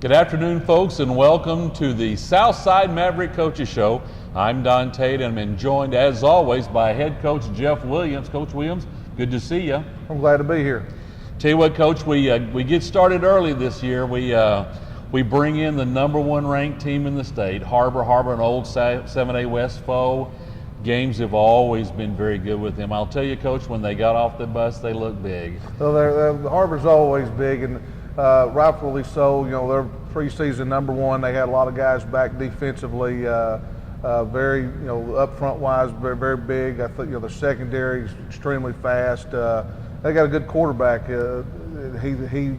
Good afternoon, folks, and welcome to the Southside Maverick Coaches Show. I'm Don Tate, and I'm joined, as always, by head coach Jeff Williams. Coach Williams, good to see you. I'm glad to be here. Tell you what, Coach, we get started early this year. We bring in the #1 ranked team in the state, Har-Ber, an old 7A West foe. Games have always been very good with them. I'll tell you, Coach, when they got off the bus, they looked big. Well, Har-Ber's always big, and rightfully so. You know, they're preseason #1. They had a lot of guys back defensively, very, up front wise, very, very big. I think, the secondary is extremely fast. They got a good quarterback. He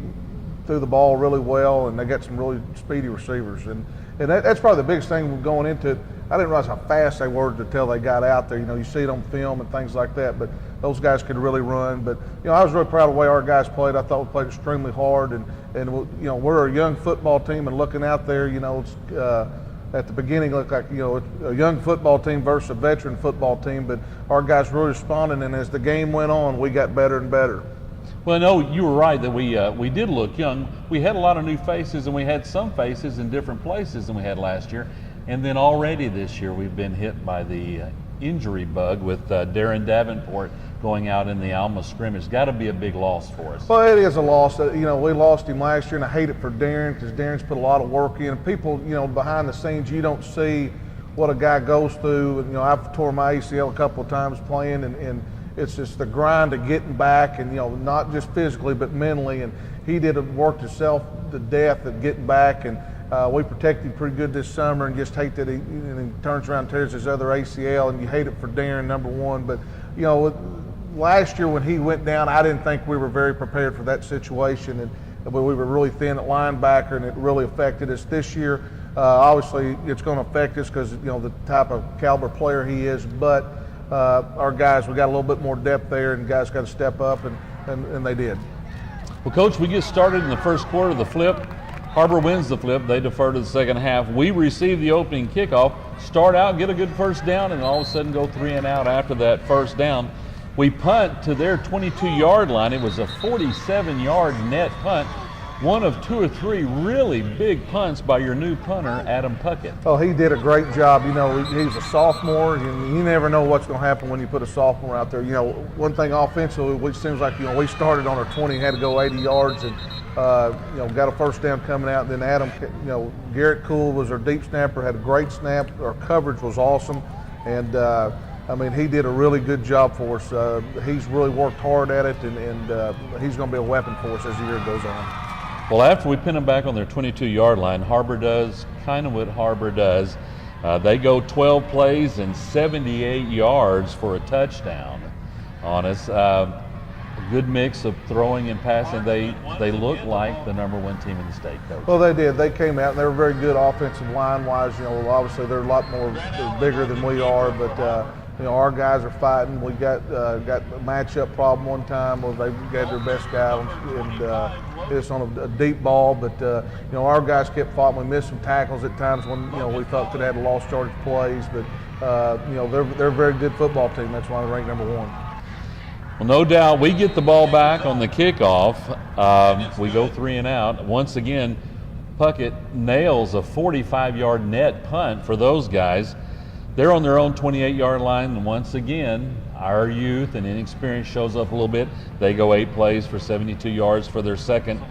threw the ball really well, and they got some really speedy receivers. And that's probably the biggest thing going into it. I didn't realize how fast they were until they got out there. You see it on film and things like that, but those guys could really run. But, I was really proud of the way our guys played. I thought we played extremely hard, and we're a young football team, and looking out there, it's, at the beginning looked like, a young football team versus a veteran football team, but our guys really responded, and as the game went on, we got better and better. Well, no, you were right that we did look young. We had a lot of new faces, and we had some faces in different places than we had last year. And then already this year we've been hit by the injury bug with Darren Davenport going out in the Alma scrimmage. Got to be a big loss for us. Well, it is a loss. We lost him last year, and I hate it for Darren because Darren's put a lot of work in. People, behind the scenes, you don't see what a guy goes through. I've tore my ACL a couple of times playing, and it's just the grind of getting back, and not just physically but mentally. And he worked himself to death at getting back, and we protected him pretty good this summer, and just hate that he turns around and tears his other ACL, and you hate it for Darren, #1. But last year when he went down, I didn't think we were very prepared for that situation, and we were really thin at linebacker, and it really affected us. This year, obviously, it's going to affect us because the type of caliber player he is. But our guys, we got a little bit more depth there, and guys got to step up, and they did. Well, Coach, we get started in the first quarter. The flip. Har-Ber wins the flip. They defer to the second half. We receive the opening kickoff, start out, get a good first down, and all of a sudden go 3 and out after that first down. We punt to their 22-yard line. It was a 47-yard net punt. One of 2 or 3 really big punts by your new punter, Adam Puckett. Oh, he did a great job. He's a sophomore, and you never know what's going to happen when you put a sophomore out there. One thing offensively, which seems like, we started on our 20, had to go 80 yards, and got a first down coming out. And then Adam, Garrett Cool was our deep snapper, had a great snap. Our coverage was awesome, and he did a really good job for us. He's really worked hard at it, and he's going to be a weapon for us as the year goes on. Well, after we pin them back on their 22-yard line, Har-Ber does kind of what Har-Ber does. They go 12 plays and 78 yards for a touchdown on us. A good mix of throwing and passing. They look like the #1 team in the state, Coach. Well, they did. They came out, and they were very good offensive line-wise. Obviously they're a lot more bigger than we are, but our guys are fighting. We got a matchup problem one time where they got their best guy and it's on a deep ball, but our guys kept fighting. We missed some tackles at times when we thought could have had lost yardage plays, but they're a very good football team. That's why they're ranked #1. Well, no doubt. We get the ball back on the kickoff. We go 3 and out. Once again, Puckett nails a 45-yard net punt for those guys. They're on their own 28-yard line, and once again, our youth and inexperience shows up a little bit. They go 8 plays for 72 yards for their second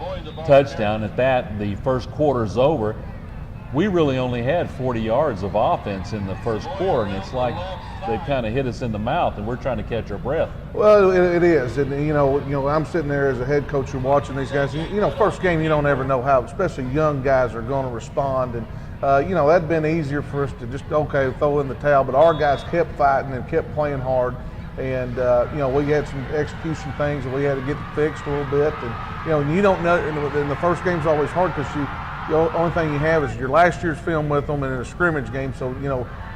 touchdown. At that, the first quarter's over. We really only had 40 yards of offense in the first quarter, and it's like they've kind of hit us in the mouth, and we're trying to catch our breath. Well, it is, and I'm sitting there as a head coach and watching these guys. First game, you don't ever know how, especially young guys, are going to respond, and that'd been easier for us to just throw in the towel, but our guys kept fighting and kept playing hard, and we had some execution things that we had to get fixed a little bit, and you don't know. And the first game's always hard because the only thing you have is your last year's film with them and in a scrimmage game. So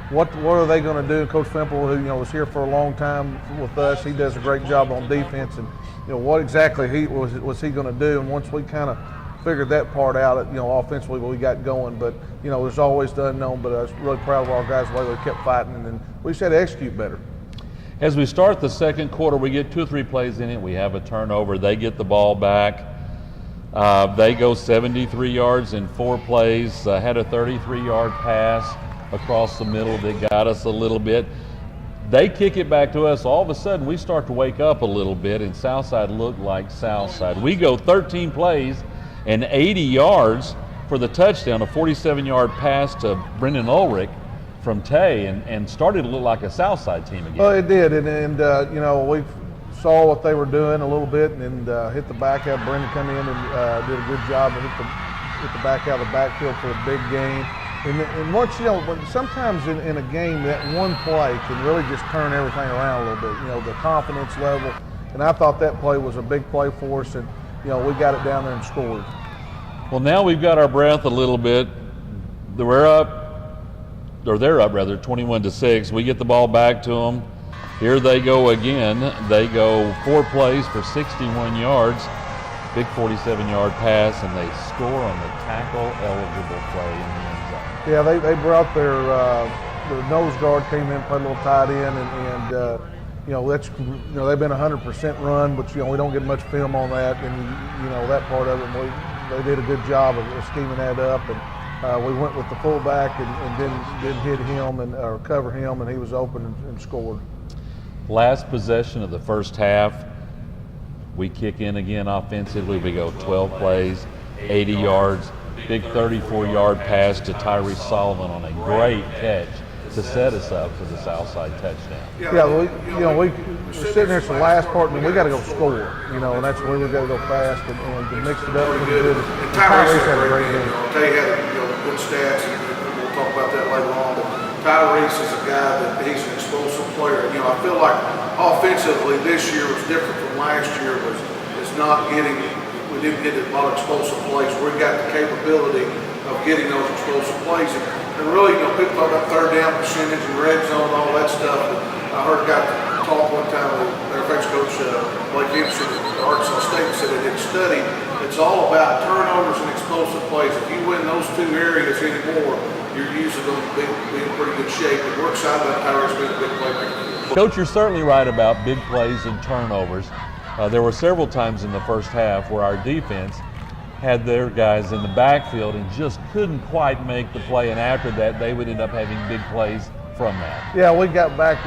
what are they going to do? Coach Fimple, who was here for a long time with us, he does a great job on defense, and what exactly was he going to do? And once we kind of figured that part out, offensively we got going. But there's always the unknown. But I was really proud of our guys the way they kept fighting, and then we just had to execute better. As we start the second quarter, we get 2 or 3 plays in it. We have a turnover. They get the ball back. They go 73 yards in 4 plays, had a 33-yard pass across the middle that got us a little bit. They kick it back to us. All of a sudden, we start to wake up a little bit, and Southside looked like Southside. We go 13 plays and 80 yards for the touchdown, a 47-yard pass to Brendan Ulrich from Tate, and started to look like a Southside team again. Well, it did, and you know, we saw what they were doing a little bit, and hit the back out. Brendan come in and did a good job and hit the back out of the backfield for a big gain. And once, you know, sometimes in a game, that one play can really just turn everything around a little bit, you know, the confidence level. And I thought that play was a big play for us, and, you know, we got it down there and scored. Well, now we've got our breath a little bit. They're up, 21-6. We get the ball back to them. Here they go again. They go 4 plays for 61 yards. Big 47-yard pass, and they score on the tackle-eligible play in the end zone. Yeah, they brought their nose guard came in, played a little tight end, and you know, that's, you know, they've been 100% run, but, you know, we don't get much film on that, and, you know, that part of it, they did a good job of scheming that up, and we went with the fullback and didn't hit him or cover him, and he was open and scored. Last possession of the first half, we kick in again offensively. We go 12 plays, 80 yards, big 34-yard pass to Tyree Sullivan on a great catch to set us up for the Southside touchdown. Yeah, we're sitting there for the last part, and we got to go score, you know, and that's where we got to go fast and to mix it up pretty good. And Tyrese had a great game. Tate had good stats, and we'll talk about that later on. But Tyrese is a guy that he's an explosive player. You know, I feel like offensively this year was different from last year. We didn't get a lot of explosive plays. We got the capability of getting those explosive plays. And really, you know, people talk about third down percentage and red zone and all that stuff. But I heard a guy talk one time with their face coach, Blake Gibson at Arkansas State, said they didn't study. It's all about turnovers and explosive plays. If you win those 2 areas anymore, you're usually going to be in pretty good shape. And we're excited about Tyrese being a big playmaker. Coach, you're certainly right about big plays and turnovers. There were several times in the first half where our defense had their guys in the backfield and just couldn't quite make the play, and after that they would end up having big plays from that. Yeah, we got back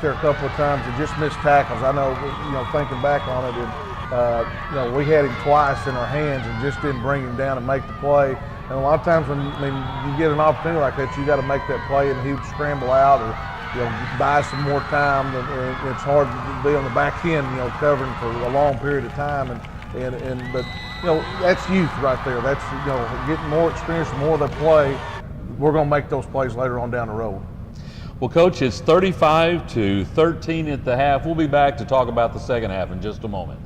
there a couple of times and just missed tackles. I know, you know, thinking back on it, and, you know, we had him twice in our hands and just didn't bring him down and make the play. And a lot of times when you get an opportunity like that, you got to make that play, and he would scramble out or, you know, buy some more time. And it's hard to be on the back end, you know, covering for a long period of time. But you know, that's youth right there. That's, you know, getting more experience, the more they play, we're going to make those plays later on down the road. Well, Coach, it's 35-13 at the half. We'll be back to talk about the second half in just a moment.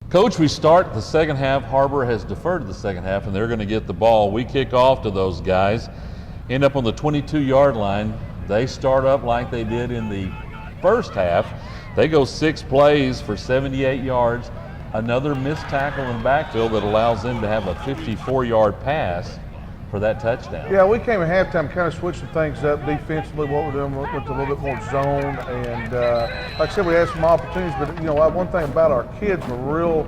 Coach, we start the second half. Har-Ber has deferred to the second half, and they're going to get the ball. We kick off to those guys, end up on the 22-yard line. They start up like they did in the first half. They go 6 plays for 78 yards. Another missed tackle in the backfield that allows them to have a 54-yard pass for that touchdown. Yeah, we came at halftime, kind of switching things up defensively. What we're doing, went to a little bit more zone, and like I said, we had some opportunities. But, you know, one thing about our kids were real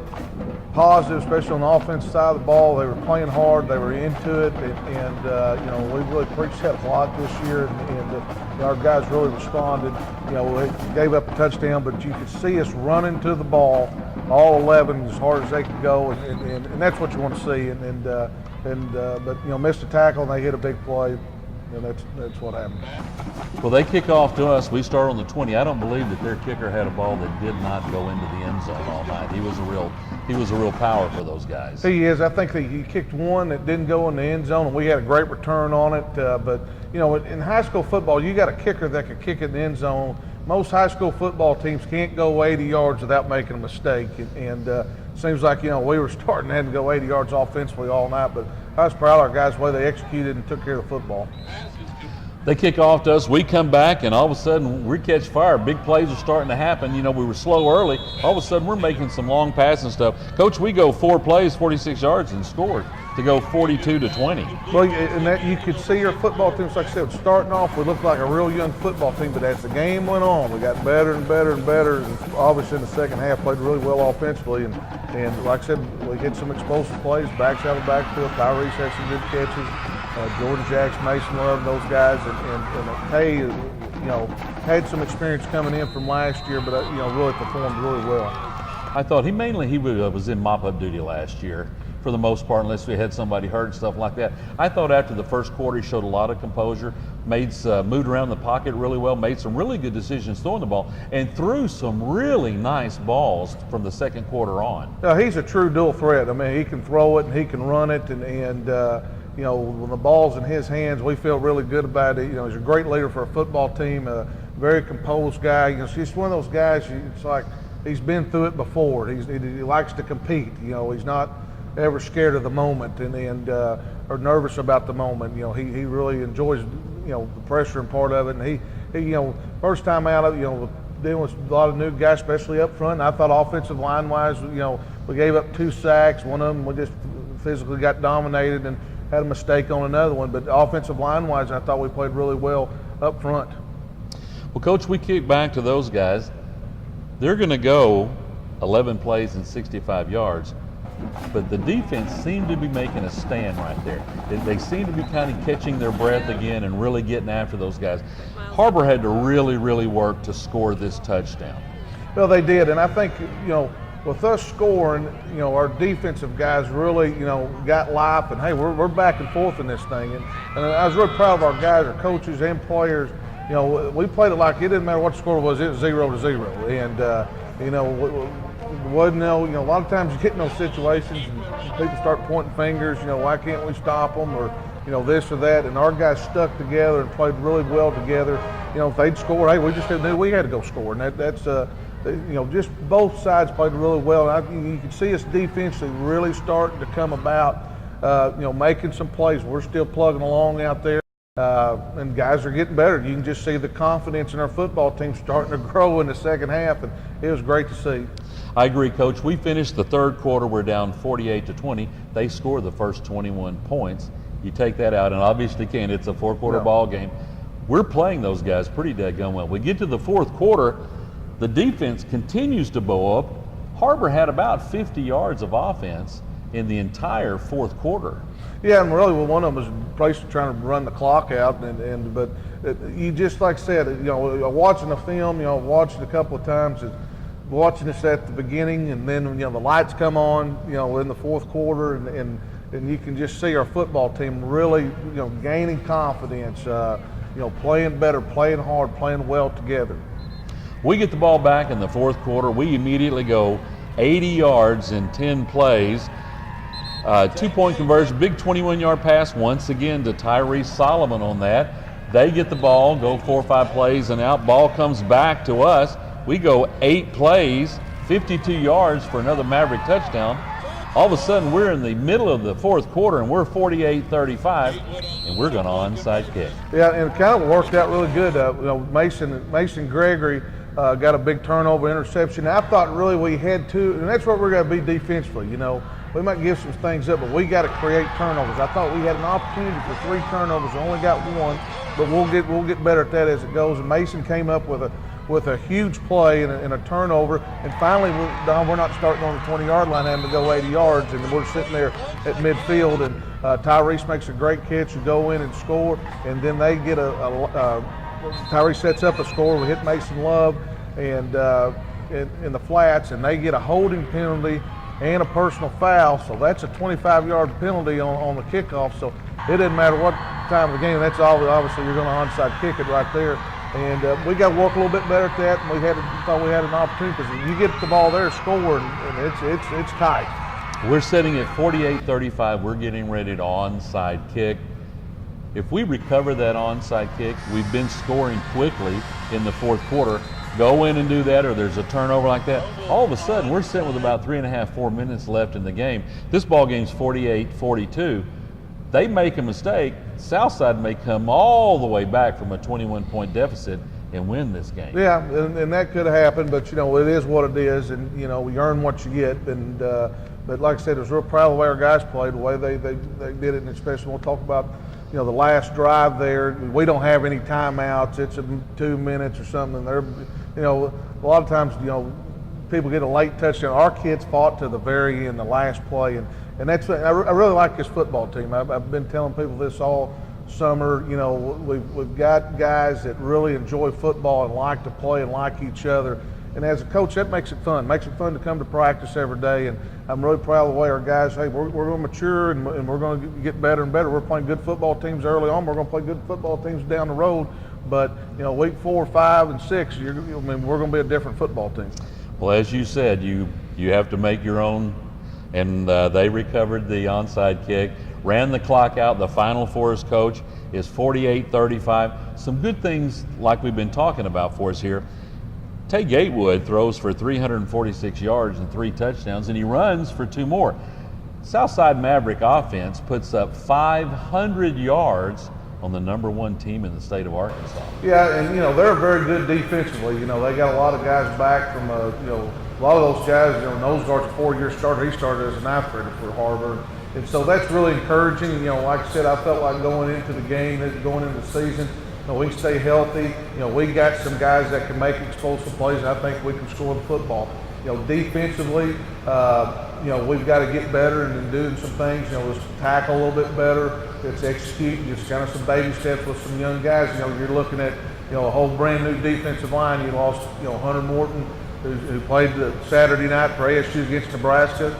positive, especially on the offensive side of the ball. They were playing hard, they were into it, and you know, we really preached that a lot this year, and our guys really responded. You know, we gave up a touchdown, but you could see us running to the ball, all 11, as hard as they could go, and that's what you want to see. But you know, missed a tackle and they hit a big play, and that's what happened. Well, they kick off to us. We start on the 20. I don't believe that their kicker had a ball that did not go into the end zone all night. He was a real power for those guys. He is. I think he kicked one that didn't go in the end zone, and we had a great return on it. But you know, in high school football, you got a kicker that can kick it in the end zone. Most high school football teams can't go 80 yards without making a mistake, and seems like, you know, we were starting to have to go 80 yards offensively all night, but I was proud of our guys the way they executed and took care of the football. They kick off to us. We come back, and all of a sudden we catch fire. Big plays are starting to happen. You know, we were slow early. All of a sudden we're making some long passes and stuff. Coach, we go 4 plays, 46 yards, and scored. to go 42-20. Well, and that you could see our football teams, like I said, starting off, we looked like a real young football team, but as the game went on, we got better and better and better. And obviously, in the second half, played really well offensively. And like I said, we hit some explosive plays, backs out of the backfield. Tyrese had some good catches. Jordan Jackson, Mason Love, those guys. And Tate, had some experience coming in from last year, but, really performed really well. I thought he was in mop-up duty last year for the most part, unless we had somebody hurt and stuff like that. I thought after the first quarter he showed a lot of composure, moved around the pocket really well, made some really good decisions throwing the ball, and threw some really nice balls from the second quarter on. No, he's a true dual threat. I mean, he can throw it and he can run it, and when the ball's in his hands, we feel really good about it. He's a great leader for a football team, a very composed guy. He's just one of those guys, it's like he's been through it before. He likes to compete. He's not ever scared of the moment or nervous about the moment. He really enjoys the pressure and part of it. And he first time out of dealing with a lot of new guys, especially up front. And I thought offensive line wise, we gave up 2 sacks. One of them we just physically got dominated and had a mistake on another one. But offensive line wise, I thought we played really well up front. Well, Coach, we kick back to those guys. They're going to go 11 plays and 65 yards. But the defense seemed to be making a stand right there. They seem to be kind of catching their breath again and really getting after those guys. Har-Ber had to really, really work to score this touchdown. Well, they did, and I think, with us scoring, our defensive guys really, got life, and hey, we're back and forth in this thing. And I was really proud of our guys, our coaches and players. We played it like it didn't matter what the score was, it was 0-0. And, wasn't a lot of times you get in those situations and people start pointing fingers, why can't we stop them, or this or that, and our guys stuck together and played really well together. If they'd scored, hey, we just knew we had to go score, and that's just both sides played really well. And you can see us defensively really starting to come about, making some plays. We're still plugging along out there. And guys are getting better. You can just see the confidence in our football team starting to grow in the second half, and it was great to see. I agree, Coach. We finished the third quarter. We're down 48-20. They scored the first 21 points. You take that out, and obviously it's a 4-quarter ball game. We're playing those guys pretty daggone well. We get to the fourth quarter, the defense continues to bow up. Har-Ber had about 50 yards of offense in the entire fourth quarter. Yeah, and really, one of them was basically trying to run the clock out, but you just, like I said, watching the film, watched it a couple of times, watching this at the beginning, and then the lights come on, in the fourth quarter, and you can just see our football team really, gaining confidence, playing better, playing hard, playing well together. We get the ball back in the fourth quarter. We immediately go 80 yards in 10 plays. 2-point conversion, big 21-yard pass once again to Tyrese Solomon on that. They get the ball, go 4 or 5 plays and out. Ball comes back to us. We go 8 plays, 52 yards for another Maverick touchdown. All of a sudden, we're in the middle of the fourth quarter, and we're 48-35, and we're going to onside kick. Yeah, and it kind of worked out really good. Mason Gregory got a big turnover, interception. I thought really we had to, and that's what we're going to be defensively. We might give some things up, but we got to create turnovers. I thought we had an opportunity for 3 turnovers, only got 1, but we'll get better at that as it goes. And Mason came up with a huge play and a turnover, and finally we're not starting on the 20-yard line, having to go 80 yards, and we're sitting there at midfield, and Tyrese makes a great catch to go in and score, and then they get Tyrese sets up a score. We hit Mason Love and in the flats, and they get a holding penalty and a personal foul, so that's a 25-yard penalty on the kickoff. So it doesn't matter what time of the game. That's obviously you're going to onside kick it right there. And we got to work a little bit better at that. And thought we had an opportunity, because you get the ball there, score, and it's tight. We're sitting at 48-35. We're getting ready to onside kick. If we recover that onside kick, we've been scoring quickly in the fourth quarter. Go in and do that, or there's a turnover like that. All of a sudden, we're sitting with about 3.5–4 minutes left in the game. This ball game's 48-42. They make a mistake, Southside may come all the way back from a 21-point deficit and win this game. Yeah, and that could have happened, but it is what it is, and you earn what you get. And but But like I said, I was real proud of the way our guys played, the way they did it, and especially we'll talk about, you know, the last drive there. We don't have any timeouts. It's 2 minutes or something. They're, you know, a lot of times, you know, people get a late touchdown. Our kids fought to the very end, the last play, and that's, I really like this football team. I've been telling people this all summer. You know, we've got guys that really enjoy football and like to play and like each other. And as a coach, that makes it fun. Makes it fun to come to practice every day. And I'm really proud of the way our guys, hey, we're going to mature and we're going to get better and better. We're playing good football teams early on. We're going to play good football teams down the road. But, you know, week 4, 5, and 6, we're going to be a different football team. Well, as you said, you have to make your own, and they recovered the onside kick, ran the clock out. The final for us, coach, is 48-35. Some good things like we've been talking about for us here. Tate Gatewood throws for 346 yards and 3 touchdowns, and he runs for 2 more. Southside Maverick offense puts up 500 yards on the #1 team in the state of Arkansas. Yeah, and you know, they're very good defensively. You know, they got a lot of guys back from, you know, a lot of those guys, you know, nose guard's a 4-year starter. He started as a 9th grader for HarBer. And so that's really encouraging. You know, like I said, I felt like going into the game, going into the season, you know, we stay healthy. You know, we got some guys that can make explosive plays, and I think we can score the football. You know, defensively, you know, we've got to get better and doing some things. You know, let's tackle a little bit better. Let's execute just kind of some baby steps with some young guys. You know, you're looking at, you know, a whole brand new defensive line. You lost, you know, Hunter Morton, who played Saturday night for ASU against Nebraska.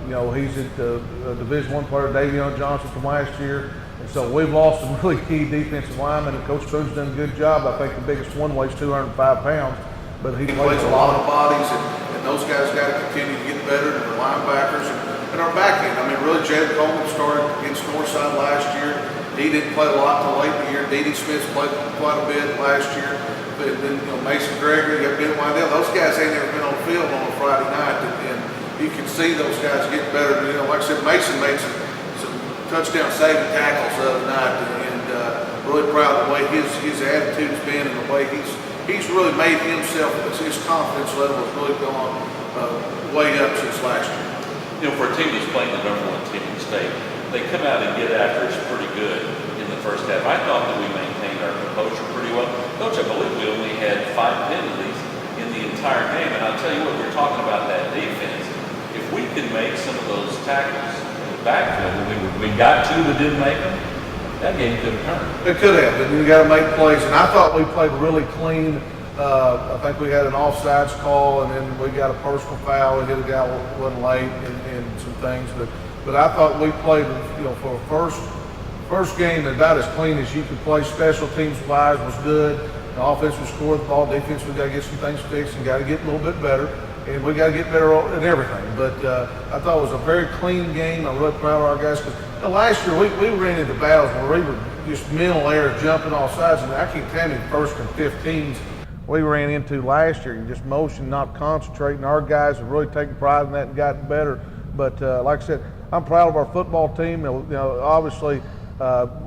You know, he's a Division I player, Davion Johnson from last year. And so we've lost some really key defensive linemen, and Coach Boone's done a good job. I think the biggest one weighs 205 pounds, but he plays a lot of bodies, and those guys got to continue to get better, and the linebackers and our back end. I mean, really, Jed Coleman started against Northside last year. He didn't play a lot until late in the year. D.D. Smith played quite a bit last year. But then, you know, Mason Gregory, you got Ben Windell. Those guys ain't never been on the field on a Friday night, and you can see those guys get better. You know, like I said, Mason made some touchdown saving tackles the other night, and really proud of the way his attitude's been and the way he's really made himself. His confidence level has really gone way up since last year. You know, for a team that's playing the #1 team in the state, they come out and get after us pretty good in the first half. I thought that we maintained our composure pretty well. Coach, I believe we only had 5 penalties in the entire game, and I'll tell you what, we're talking about that defense. If we can make some of those tackles in the backfield, we got 2 but didn't make them, that game could have turned. It could have, but you got to make plays. And I thought we played really clean. I think we had an offsides call, and then we got a personal foul. We hit a guy wasn't late and some things. But I thought we played, you know, for a first game about as clean as you could play. Special teams wise was good. The offense was scored the ball. Defense, we got to get some things fixed and got to get a little bit better. And we got to get better at everything. But I thought it was a very clean game. I'm really proud of our guys. Because last year we ran into battles where we were just mental error jumping all sides. And I keep telling you, first and 15s we ran into last year. Just motion, not concentrating. Our guys have really taken pride in that and gotten better. But like I said, I'm proud of our football team. You know, obviously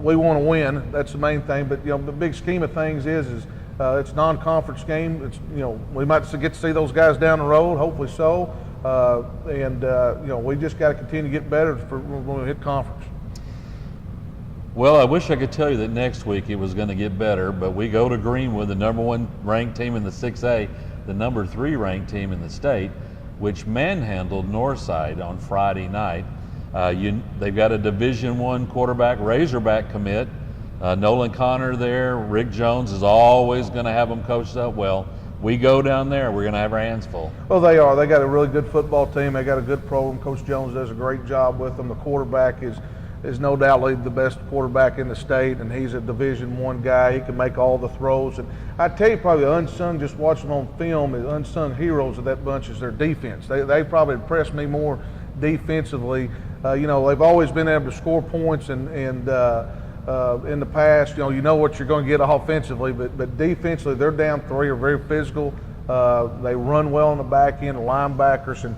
we want to win. That's the main thing. But you know, the big scheme of things is it's non-conference game. It's, you know, we might get to see those guys down the road, hopefully so. You know, we just got to continue to get better for when we hit conference. Well, I wish I could tell you that next week it was going to get better, but we go to Greenwood, the #1 ranked team in the 6A, the #3 ranked team in the state, which manhandled Northside on Friday night. They've got a Division I quarterback, Razorback commit. Nolan Connor there. Rick Jones is always going to have them coached up well. We go down there, we're going to have our hands full. Well, they are. They got a really good football team. They got a good program. Coach Jones does a great job with them. The quarterback is no doubt the best quarterback in the state, and he's a Division I guy. He can make all the throws. And I tell you, probably the unsung, just watching on film, the unsung heroes of that bunch is their defense. They probably impressed me more defensively. You know, they've always been able to score points, and in the past, you know what you're going to get offensively, but defensively, they're down 3, are very physical. They run well on the back end, the linebackers, and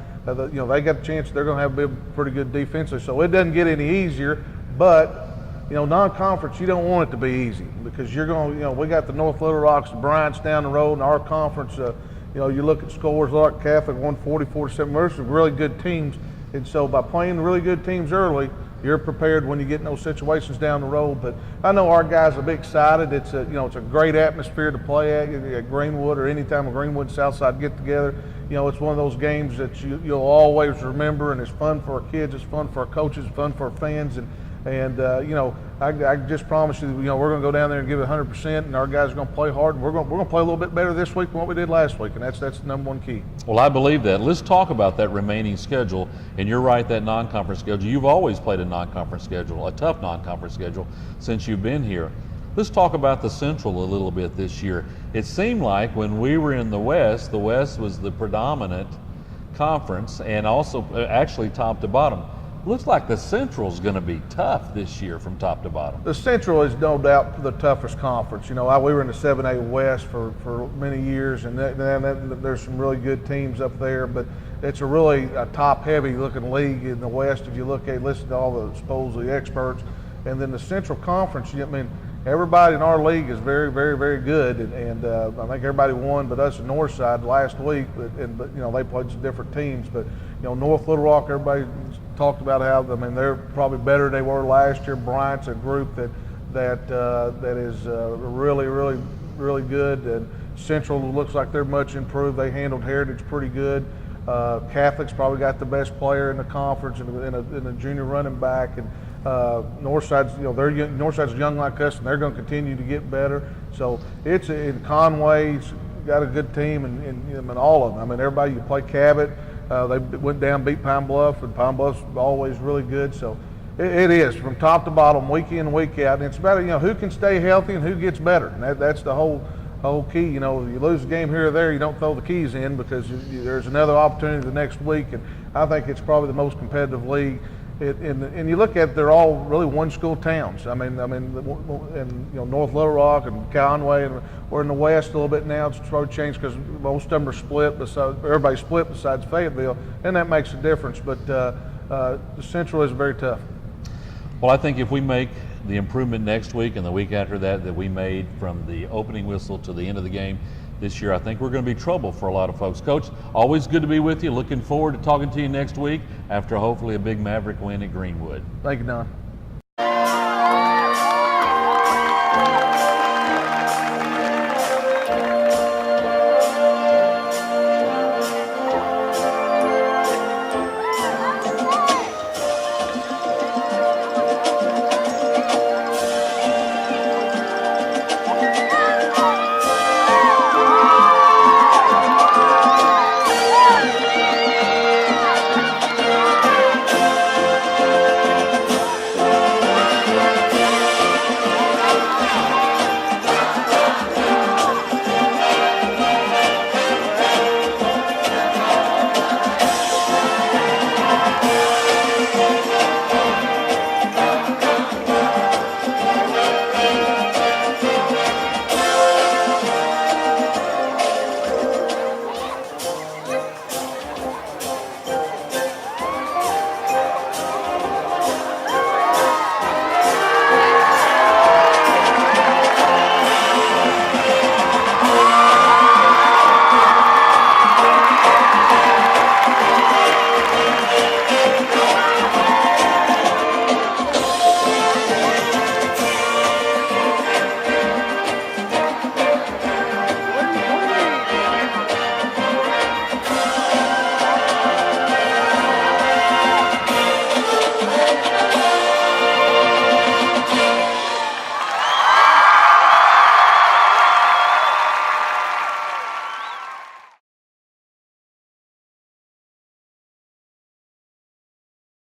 you know, they got a chance. They're going to have a pretty good defensively. So it doesn't get any easier, but you know, non-conference, you don't want it to be easy because you're going to, you know, we got the North Little Rocks, the Bryants down the road, and our conference. You know, you look at scores like Catholic 140-47. There's some really good teams. And so by playing really good teams early, you're prepared when you get in those situations down the road. But I know our guys will be excited. It's a great atmosphere to play at Greenwood, or any time a Greenwood Southside get together. It's one of those games that you'll always remember, and it's fun for our kids, it's fun for our coaches, it's fun for our fans, and I just promise you, we're going to go down there and give it 100%, and our guys are going to play hard, and we're going to play a little bit better this week than what we did last week, and that's the number one key. Well, I believe that. Let's talk about that remaining schedule, and you're right, that non-conference schedule. You've always played a non-conference schedule, a tough non-conference schedule since you've been here. Let's talk about the Central a little bit this year. It seemed like when we were in the West was the predominant conference, and also actually top to bottom. Looks like the Central's going to be tough this year from top to bottom. The Central is no doubt the toughest conference. We were in the 7A West for many years, and there's some really good teams up there, but it's a top-heavy looking league in the West. If you listen to all the supposedly experts, and then the Central Conference, everybody in our league is very, very, very good, and I think everybody won but us at Northside last week, but they played some different teams. But North Little Rock, everybody talked about how they're probably better than they were last year. Bryant's a group that is really, really, really good, and Central looks like they're much improved. They handled Heritage pretty good. Catholic's probably got the best player in the conference in a junior running back, and Northside's Northside's young like us, and they're going to continue to get better. So it's in Conway's got a good team, and all of them. Everybody, you play Cabot. They went down, beat Pine Bluff, and Pine Bluff's always really good. So it is from top to bottom, week in, week out. And it's about who can stay healthy and who gets better. And that's the whole key. You lose a game here or there, you don't throw the keys in, because there's another opportunity the next week. And I think it's probably the most competitive league. And you look at it, they're all really one-school towns. North Little Rock and Conway, and we're in the West a little bit now. It's probably changed because most of them are split. Everybody's split besides Fayetteville, and that makes a difference. But the Central is very tough. Well, I think if we make the improvement next week and the week after that we made from the opening whistle to the end of the game this year, I think we're going to be trouble for a lot of folks. Coach, always good to be with you. Looking forward to talking to you next week after hopefully a big Maverick win at Greenwood. Thank you, Don.